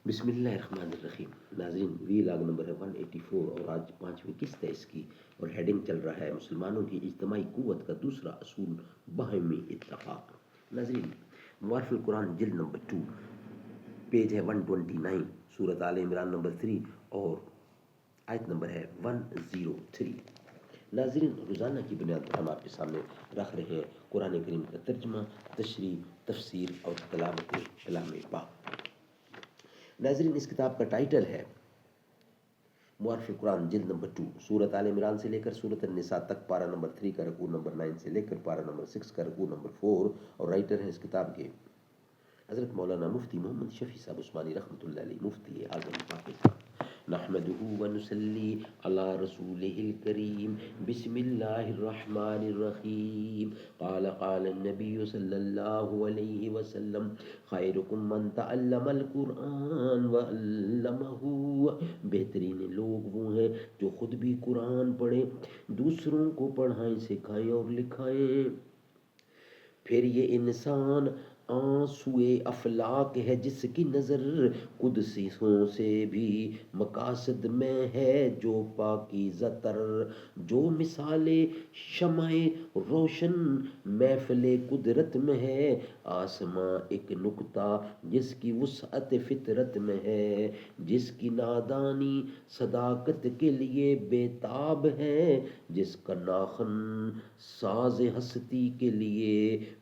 بسم اللہ الرحمن الرحیم. ناظرین، وی لاگ نمبر ہے 184 اور آج پانچویں قسط ہے اس کی، اور ہیڈنگ چل رہا ہے مسلمانوں کی اجتماعی قوت کا دوسرا اصول، باہمی اتفاق. ناظرین، معارف القرآن جلد نمبر 2، پیج ہے 129، سورۃ آل عمران نمبر 3 اور آیت نمبر ہے 103. ناظرین، روزانہ کی بنیاد پر ہم آپ کے سامنے رکھ رہے ہیں قرآن کریم کا ترجمہ، تشریح، تفسیر اور تلاوت کلام پاک. ناظرین، اس کتاب کا ٹائٹل ہے معارف القرآن جلد نمبر 2، سورۃ آل عمران سے لے کر سورۃ النساء تک، پارہ نمبر 3 کا رکوع نمبر 9 سے لے کر پارہ نمبر 6 کا رکوع نمبر 4، اور رائٹر ہیں اس کتاب کے حضرت مولانا مفتی محمد شفیع صاحب عثمانی رحمۃ اللہ علیہ، مفتی اعظم پاکستان. نحمده ونصلی علی رسولہ الکریم. بسم اللہ الرحمن الرحیم. قال النبی صلی اللہ علیہ وسلم: خیرکم من تعلم القرآن وعلمہ. بہترین لوگ وہ ہیں جو خود بھی قرآن پڑھیں، دوسروں کو پڑھائیں، سکھائیں اور لکھائیں. پھر یہ انسان آنسوئے افلاک ہے جس کی نظر قدسیوں سے بھی مقاصد میں ہے جو پاکیزہ تر. جو مثال شمع روشن محفل قدرت میں ہے، آسماں ایک نقطہ جس کی وسعت فطرت میں ہے. جس کی نادانی صداقت کے لیے بےتاب ہے، جس کا ناخن ساز ہستی کے لیے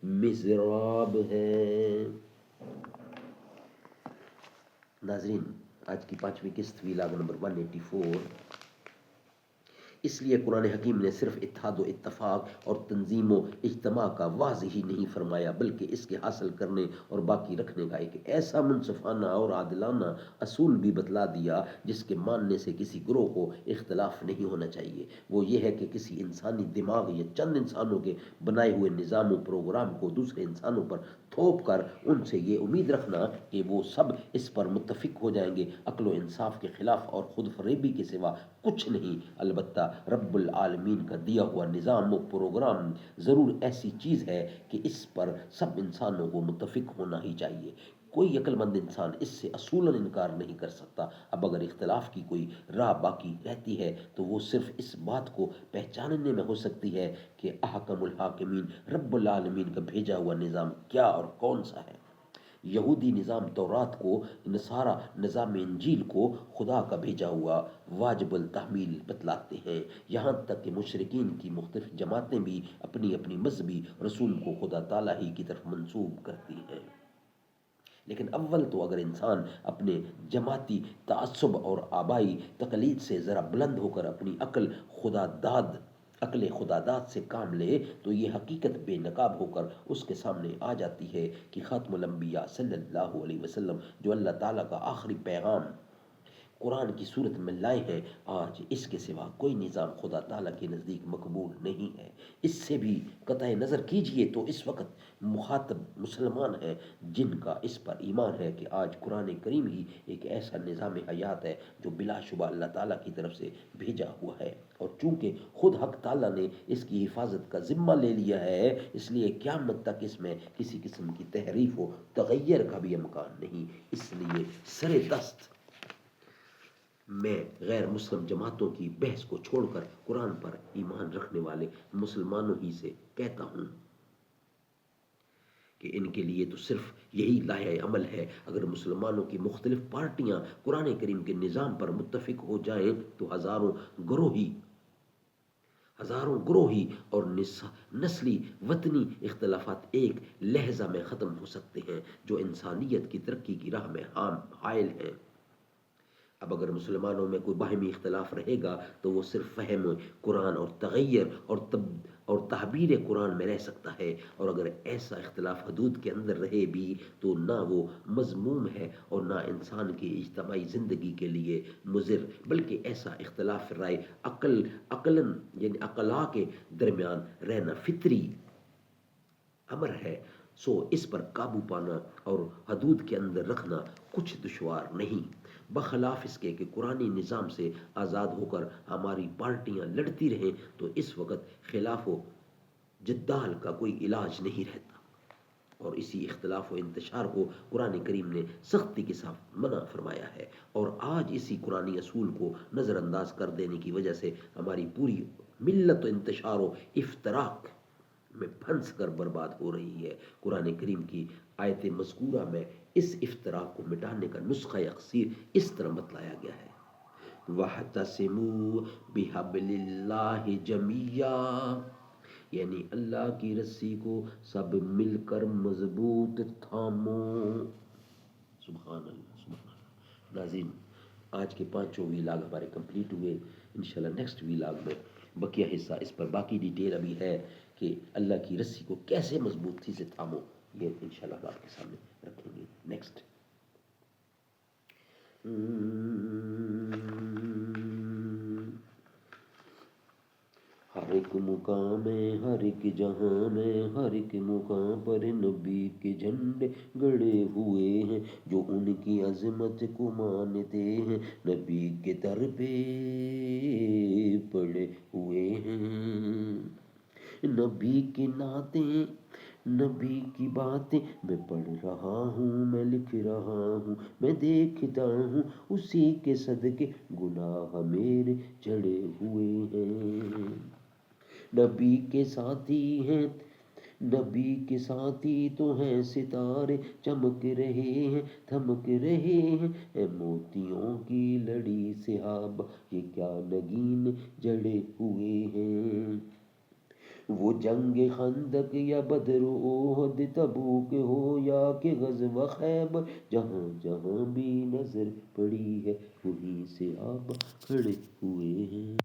مضراب ہے. ناظرین، آج کی پانچویں قسط ویلاگ نمبر 184. اس لیے قرآن حکیم نے صرف اتحاد و اتفاق اور تنظیم و اجتماع کا واضح ہی نہیں فرمایا، بلکہ اس کے حاصل کرنے اور باقی رکھنے کا ایک ایسا منصفانہ اور عادلانہ اصول بھی بتلا دیا جس کے ماننے سے کسی گروہ کو اختلاف نہیں ہونا چاہیے. وہ یہ ہے کہ کسی انسانی دماغ یا چند انسانوں کے بنائے ہوئے نظام و پروگرام کو دوسرے انسانوں پر تھوپ کر ان سے یہ امید رکھنا کہ وہ سب اس پر متفق ہو جائیں گے، عقل و انصاف کے خلاف اور خود فریبی کے سوا کچھ نہیں. البتہ رب العالمین کا دیا ہوا نظام و پروگرام ضرور ایسی چیز ہے کہ اس پر سب انسانوں کو متفق ہونا ہی چاہیے. کوئی عقل مند انسان اس سے اصولاً انکار نہیں کر سکتا. اب اگر اختلاف کی کوئی راہ باقی رہتی ہے تو وہ صرف اس بات کو پہچاننے میں ہو سکتی ہے کہ احکم الحاکمین رب العالمین کا بھیجا ہوا نظام کیا اور کون سا ہے. یہودی نظام تورات کو، نصارہ نظام انجیل کو خدا کا بھیجا ہوا واجب التحمیل بتلاتے ہیں. یہاں تک کہ مشرکین کی مختلف جماعتیں بھی اپنی اپنی مذہبی رسول کو خدا تعالیٰ ہی کی طرف منسوب کرتی ہیں. لیکن اول تو اگر انسان اپنے جماعتی تعصب اور آبائی تقلید سے ذرا بلند ہو کر اپنی عقل خدا داد سے کام لے تو یہ حقیقت بے نقاب ہو کر اس کے سامنے آ جاتی ہے کہ خاتم الانبیاء صلی اللہ علیہ وسلم جو اللہ تعالیٰ کا آخری پیغام قرآن کی صورت میں لائے ہیں، آج اس کے سوا کوئی نظام خدا تعالیٰ کے نزدیک مقبول نہیں ہے. اس سے بھی قطع نظر کیجئے تو اس وقت مخاطب مسلمان ہیں جن کا اس پر ایمان ہے کہ آج قرآن کریم ہی ایک ایسا نظام حیات ہے جو بلا شبہ اللہ تعالیٰ کی طرف سے بھیجا ہوا ہے. اور چونکہ خود حق تعالیٰ نے اس کی حفاظت کا ذمہ لے لیا ہے، اس لیے قیامت تک اس میں کسی قسم کی تحریف و تغیر کا بھی امکان نہیں. اس لیے سر دست میں غیر مسلم جماعتوں کی بحث کو چھوڑ کر قرآن پر ایمان رکھنے والے مسلمانوں ہی سے کہتا ہوں کہ ان کے لیے تو صرف یہی لائحہ عمل ہے. اگر مسلمانوں کی مختلف پارٹیاں قرآن کریم کے نظام پر متفق ہو جائیں تو ہزاروں گروہی اور نسلی وطنی اختلافات ایک لحظہ میں ختم ہو سکتے ہیں جو انسانیت کی ترقی کی راہ میں حائل ہیں. اب اگر مسلمانوں میں کوئی باہمی اختلاف رہے گا تو وہ صرف فہم قرآن اور تغیر اور تعبیر قرآن میں رہ سکتا ہے. اور اگر ایسا اختلاف حدود کے اندر رہے بھی تو نہ وہ مذموم ہے اور نہ انسان کی اجتماعی زندگی کے لیے مضر، بلکہ ایسا اختلاف رائے عقلاً یعنی عقلاء کے درمیان رہنا فطری امر ہے. سو اس پر قابو پانا اور حدود کے اندر رکھنا کچھ دشوار نہیں، بخلاف اس کے کہ قرآنی نظام سے آزاد ہو کر ہماری پارٹیاں لڑتی رہیں تو اس وقت خلاف و جدال کا کوئی علاج نہیں رہتا. اور اسی اختلاف و انتشار کو قرآن کریم نے سختی کے ساتھ منع فرمایا ہے، اور آج اسی قرآنی اصول کو نظر انداز کر دینے کی وجہ سے ہماری پوری ملت و انتشار و افتراق میں پھنس کر برباد ہو رہی ہے۔ قرآن کریم کی آیت مذکورہ میں اس افتراق کو مٹانے کا نسخہ یکسیر اس طرح بتلایا گیا ہے: وَاعْتَصِمُوا بِحَبْلِ اللَّهِ جَمِيعًا، یعنی اللہ کی رسی کو سب مل کر مضبوط تھامو۔ سبحان اللہ، سبحان اللہ۔ ناظرین، آج کے 5 ویلاگ ہمارے کمپلیٹ ہوئے۔ انشاءاللہ نیکسٹ ویلاگ میں بقیہ حصہ، اس پر باقی ڈیٹیل ابھی ہے کہ اللہ کی رسی کو کیسے مضبوطی سے تھامو، یہ انشاءاللہ ہم آپ کے سامنے رکھیں گے نیکسٹ۔ ہر ایک مقام میں، ہر ایک جہاں میں، ہر ایک مقام پر نبی کے جھنڈے گڑے ہوئے ہیں، جو ان کی عظمت کو مانتے ہیں، نبی کے در پہ پڑے ہوئے ہیں۔ نبی کی نعتیں، نبی کی باتیں میں پڑھ رہا ہوں، میں لکھ رہا ہوں، میں دیکھتا ہوں، اسی کے صدقے گناہ میرے جڑے ہوئے ہیں۔ نبی کے ساتھی ہیں، نبی کے ساتھی تو ہیں ستارے، چمک رہے ہیں، تھمک رہے ہیں، اے موتیوں کی لڑی صحابہ، یہ کیا نگین جڑے ہوئے ہیں۔ وہ جنگ خندق یا بدر و احد، تبوک ہو یا کہ غزوہ خیبر، جہاں جہاں بھی نظر پڑی ہے وہیں صحابہ کھڑے ہوئے ہیں۔